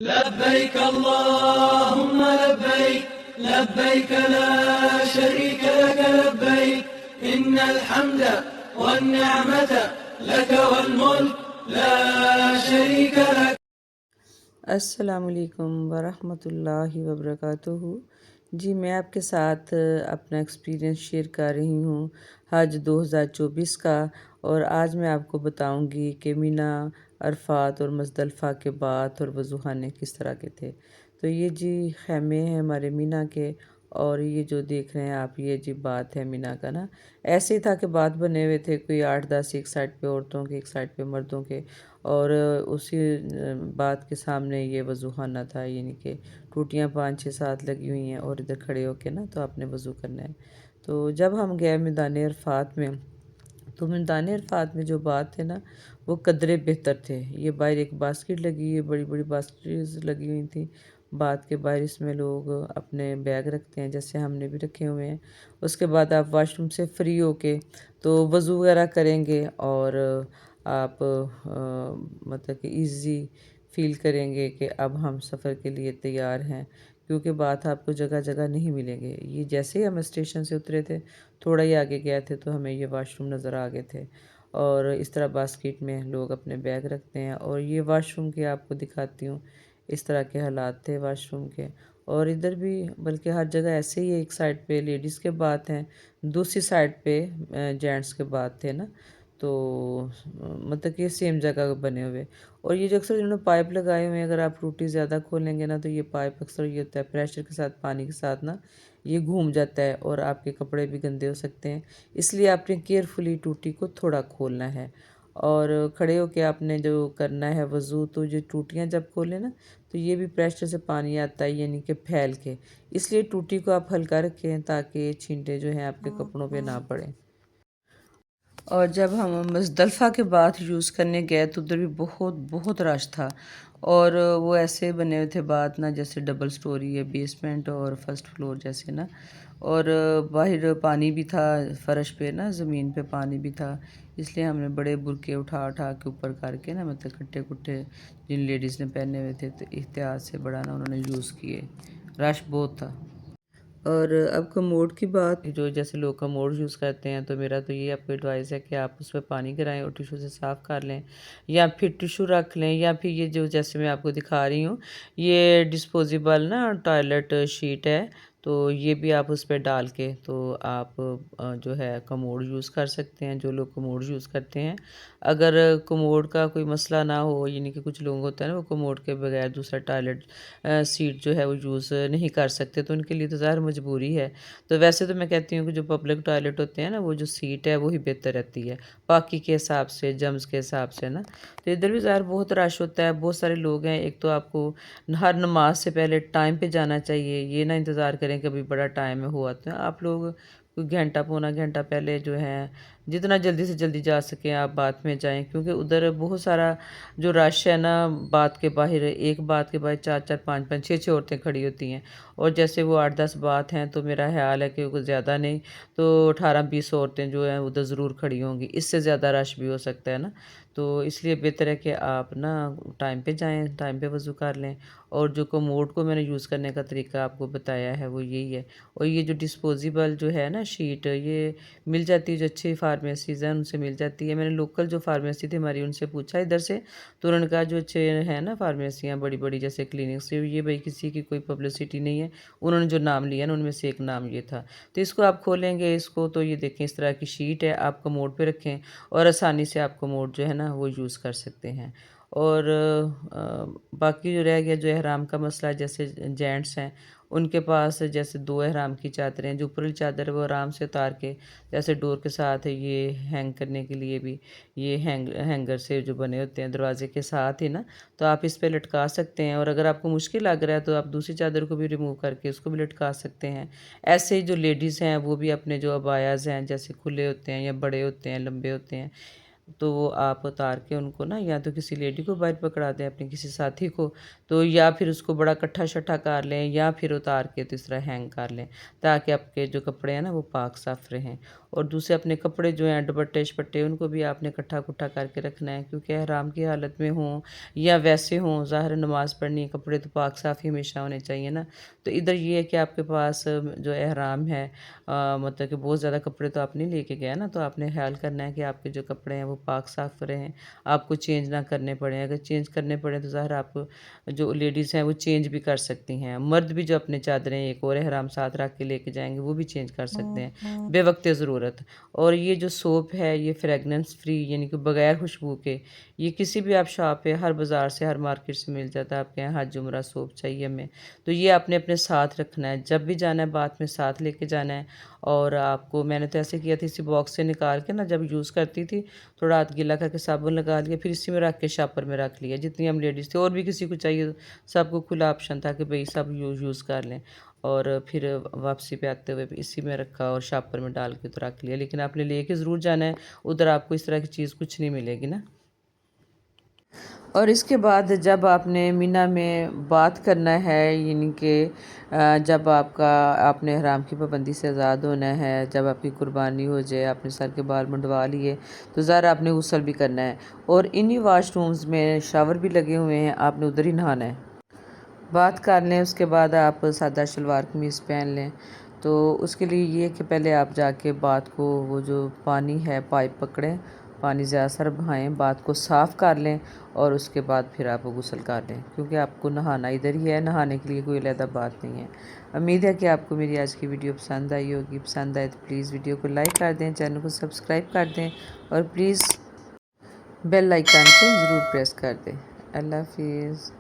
لبيك اللهم لبيك لبيك لا شريك لك لبيك إن الحمد والنعمة لك والملك لا شريك لك. السلام علیکم ورحمۃ اللہ وبرکاتہ. جی میں آپ کے ساتھ اپنا ایکسپیرینس شیئر کر رہی ہوں حج 2024 کا، اور آج میں آپ کو بتاؤں گی کہ مینا، عرفات اور مزدلفہ کے بعد اور وضوخانے کس طرح کے تھے. تو یہ جی خیمے ہیں ہمارے مینا کے، اور یہ جو دیکھ رہے ہیں آپ، یہ جی بات ہے مینا کا نا. ایسے ہی تھا کہ بات بنے ہوئے تھے، کوئی 8-10 ایک سائڈ پہ عورتوں کے، ایک سائڈ پہ مردوں کے، اور اسی بات کے سامنے یہ وضو خانہ تھا، یعنی کہ ٹوٹیاں 5-6-7 لگی ہوئی ہیں، اور ادھر کھڑے ہو کے نا تو آپ نے وضو کرنا ہے. تو جب ہم گئے میدان عرفات میں، تو میدان عرفات میں جو بات تھے نا وہ قدرے بہتر تھے. یہ باہر ایک باسکٹ لگی ہوئی، بڑی بڑی باسکٹس لگی ہوئی تھیں بات کے باہر. اس میں لوگ اپنے بیگ رکھتے ہیں، جیسے ہم نے بھی رکھے ہوئے ہیں. اس کے بعد آپ واش روم سے فری ہو کے تو وضو وغیرہ کریں گے، اور آپ مطلب کہ ایزی فیل کریں گے کہ اب ہم سفر کے لیے تیار ہیں، کیونکہ بات آپ کو جگہ جگہ نہیں ملیں گے. یہ جیسے ہی ہم اسٹیشن سے اترے تھے، تھوڑا ہی آگے گئے تھے تو ہمیں یہ واش روم نظر آ گئے تھے. اور اس طرح باسکٹ میں لوگ اپنے بیگ رکھتے ہیں. اور یہ واش روم کے آپ کو دکھاتی ہوں، اس طرح کے حالات تھے واش روم کے. اور ادھر بھی بلکہ ہر جگہ ایسے ہی، ایک سائڈ پہ لیڈیز کے بات ہیں، دوسری سائڈ پہ جینٹس کے بات تھے نا. تو مطلب کہ سیم جگہ بنے ہوئے. اور یہ جو اکثر جنہوں نے پائپ لگائے ہوئے ہیں، اگر آپ ٹوٹی زیادہ کھولیں گے نا تو یہ پائپ اکثر یہ ہوتا ہے پریشر کے ساتھ، پانی کے ساتھ نا یہ گھوم جاتا ہے، اور آپ کے کپڑے بھی گندے ہو سکتے ہیں. اس لیے آپ نے کیئرفلی ٹوٹی کو تھوڑا کھولنا ہے، اور کھڑے ہو کے آپ نے جو کرنا ہے وضو. تو یہ ٹوٹیاں جب کھولیں نا تو یہ بھی پریشر سے پانی آتا ہے، یعنی کہ پھیل کے. اس لیے ٹوٹی کو آپ ہلکا رکھیں تاکہ چھینٹے جو ہیں آپ کے کپڑوں پہ نہ پڑیں. اور جب ہم مزدلفہ کے بعد یوز کرنے گئے تو ادھر بھی بہت بہت رش تھا. اور وہ ایسے بنے ہوئے تھے بات نا، جیسے ڈبل سٹوری ہے، بیسمنٹ اور فرسٹ فلور جیسے نا. اور باہر پانی بھی تھا، فرش پہ نا زمین پہ پانی بھی تھا. اس لیے ہم نے بڑے برقعے اٹھا اٹھا کے اوپر کر کے نا، مطلب کٹھے کٹھے جن لیڈیز نے پہنے ہوئے تھے تو احتیاط سے بڑا نا انہوں نے یوز کیے. رش بہت تھا. اور اب کموڈ کی بات، جو جیسے لوگ کموڈ یوز کرتے ہیں، تو میرا تو یہ آپ کو ایڈوائز ہے کہ آپ اس پہ پانی گرائیں اور ٹیشو سے صاف کر لیں، یا پھر ٹیشو رکھ لیں، یا پھر یہ جو جیسے میں آپ کو دکھا رہی ہوں، یہ ڈسپوزیبل نا ٹوائلٹ شیٹ ہے. تو یہ بھی آپ اس پہ ڈال کے تو آپ جو ہے کموڈ یوز کر سکتے ہیں، جو لوگ کموڈ یوز کرتے ہیں. اگر کموڈ کا کوئی مسئلہ نہ ہو، یعنی کہ کچھ لوگ ہوتا ہے نا وہ کموڈ کے بغیر دوسرا ٹوائلٹ سیٹ جو ہے وہ یوز نہیں کر سکتے، تو ان کے لیے تو ظاہر مجبوری ہے. تو ویسے تو میں کہتی ہوں کہ جو پبلک ٹوائلٹ ہوتے ہیں نا، وہ جو سیٹ ہے وہی بہتر رہتی ہے باقی کے حساب سے، جمز کے حساب سے نا. تو ادھر بھی ظاہر بہت رش ہوتا ہے، بہت سارے لوگ ہیں. ایک تو آپ کو ہر نماز سے پہلے ٹائم پہ جانا چاہیے، یہ نہ انتظار کریں کہ ابھی بڑا ٹائم ہوا. تو آپ لوگ کوئی گھنٹہ پونا گھنٹہ پہلے جو ہے جتنا جلدی سے جلدی جا سکیں آپ بات میں جائیں، کیونکہ ادھر بہت سارا جو رش ہے نا بات کے باہر، ایک بات کے باہر 4-4 5-5 6-6 عورتیں کھڑی ہوتی ہیں. اور جیسے وہ 8-10 بات ہیں تو میرا خیال ہے کہ کچھ زیادہ نہیں تو 18-20 عورتیں جو ہیں ادھر ضرور کھڑی ہوں گی. اس سے زیادہ رش بھی ہو سکتا ہے نا. تو اس لیے بہتر ہے کہ آپ نا ٹائم پہ جائیں، ٹائم پہ وضو کر لیں. اور جو کموڈ کو میں نے یوز کرنے کا طریقہ آپ کو بتایا ہے وہ یہی ہے. اور یہ جو ڈسپوزیبل جو ہے نا شیٹ، یہ مل جاتی ہے، جو اچھی فارمیسیز ہیں ان سے مل جاتی ہے. میں نے لوکل جو فارمیسی تھی ہماری ان سے پوچھا ادھر سے، تو انہوں نے کہا جو اچھے ہیں نا فارمیسیاں بڑی بڑی جیسے کلینک سے، یہ بھائی کسی کی کوئی پبلسٹی نہیں ہے، انہوں نے جو نام لیا نا ان میں سے ایک نام یہ تھا. تو اس کو آپ کھولیں گے اس کو تو یہ دیکھیں اس طرح کی شیٹ ہے، آپ کموڈ پہ رکھیں اور آسانی سے آپ کموڈ جو ہے نا وہ یوز کر سکتے ہیں. اور باقی جو رہ گیا جو احرام کا مسئلہ، جیسے جینٹس ہیں ان کے پاس جیسے 2 احرام کی چادریں، جو اوپر چادر ہے وہ آرام سے اتار کے جیسے ڈور کے ساتھ یہ ہینگ کرنے کے لیے بھی یہ ہینگر سے جو بنے ہوتے ہیں دروازے کے ساتھ ہی نا، تو آپ اس پہ لٹکا سکتے ہیں. اور اگر آپ کو مشکل لگ رہا ہے تو آپ دوسری چادر کو بھی ریموو کر کے اس کو بھی لٹکا سکتے ہیں. ایسے ہی جو لیڈیز ہیں وہ بھی اپنے جو عبایاز ہیں جیسے کھلے ہوتے ہیں یا بڑے ہوتے ہیں، لمبے ہوتے ہیں، تو وہ آپ اتار کے ان کو نا یا تو کسی لیڈی کو باہر پکڑا دیں، اپنے کسی ساتھی کو، تو یا پھر اس کو بڑا کٹھا شٹھا کر لیں، یا پھر اتار کے تو اس طرح ہینگ کر لیں تاکہ آپ کے جو کپڑے ہیں نا وہ پاک صاف رہیں. اور دوسرے اپنے کپڑے جو ہیں دوپٹے شپٹے ان کو بھی آپ نے اکٹھا کٹھا کر کے رکھنا ہے، کیونکہ احرام کی حالت میں ہوں یا ویسے ہوں، ظاہر نماز پڑھنی، کپڑے تو پاک صاف ہی ہمیشہ ہونے چاہیے نا۔ تو ادھر یہ ہے کہ آپ کے پاس جو احرام ہے مطلب کہ بہت زیادہ کپڑے تو آپ نہیں لے کے گئے نا، تو آپ نے خیال کرنا ہے کہ آپ کے جو کپڑے ہیں وہ پاک صاف رہیں، آپ کو چینج نہ کرنے پڑیں۔ اگر چینج کرنے پڑیں تو ظاہر آپ جو لیڈیز ہیں وہ چینج بھی کر سکتی ہیں، مرد بھی جو اپنے چادریں ایک اور احرام ساتھ رکھ کے لے کے جائیں گے وہ بھی چینج کر سکتے ہیں بے وقت ضرورت۔ اور یہ جو سوپ ہے یہ فریگننس فری، یعنی کہ بغیر خوشبو کے، یہ کسی بھی آپ شاپ پہ، ہر بازار سے، ہر مارکیٹ سے مل جاتا ہے۔ آپ کے یہاں حج عمرہ سوپ چاہیے ہمیں، تو یہ آپ نے اپنے ساتھ رکھنا ہے، جب بھی جانا ہے بات میں ساتھ لے کے جانا ہے۔ اور آپ کو میں نے تو ایسے کیا تھا، اسی باکس سے نکال کے نا جب یوز کرتی تھی تھوڑا ہاتھ گیلا کر کے صابن لگا لیا، پھر اسی میں رکھ کے شاپر میں رکھ لیا، جتنی ہم لیڈیز تھے اور بھی کسی کو چاہیے سب کو کھلا آپشن تھا کہ بھئی سب یوز کر لیں۔ اور پھر واپسی پہ آتے ہوئے اسی میں رکھا اور شاپر میں ڈال کے تو رکھ لیا، لیکن آپ نے لے کے ضرور جانا ہے، ادھر آپ کو اس طرح کی چیز کچھ نہیں ملے گی نا۔ اور اس کے بعد جب آپ نے مینا میں بات کرنا ہے، یعنی کہ جب آپ نے احرام کی پابندی سے آزاد ہونا ہے، جب آپ کی قربانی ہو جائے، آپ نے سر کے بال منڈوا لیے، تو ظاہر آپ نے غسل بھی کرنا ہے، اور انہی واش رومز میں شاور بھی لگے ہوئے ہیں، آپ نے ادھر ہی نہانا ہے۔ بات کر لیں اس کے بعد آپ سادہ شلوار قمیض پہن لیں، تو اس کے لیے یہ کہ پہلے آپ جا کے بات کو، وہ جو پانی ہے پائپ پکڑیں، پانی زیادہ سر بہائیں، بات کو صاف کر لیں، اور اس کے بعد پھر آپ غسل کر لیں، کیونکہ آپ کو نہانا ادھر ہی ہے، نہانے کے لیے کوئی علیحدہ بات نہیں ہے۔ امید ہے کہ آپ کو میری آج کی ویڈیو پسند آئی ہوگی، پسند آئے تو پلیز ویڈیو کو لائک کر دیں، چینل کو سبسکرائب کر دیں، اور پلیز بیل آئیکن کو ضرور پریس کر دیں۔ اللہ حافظ۔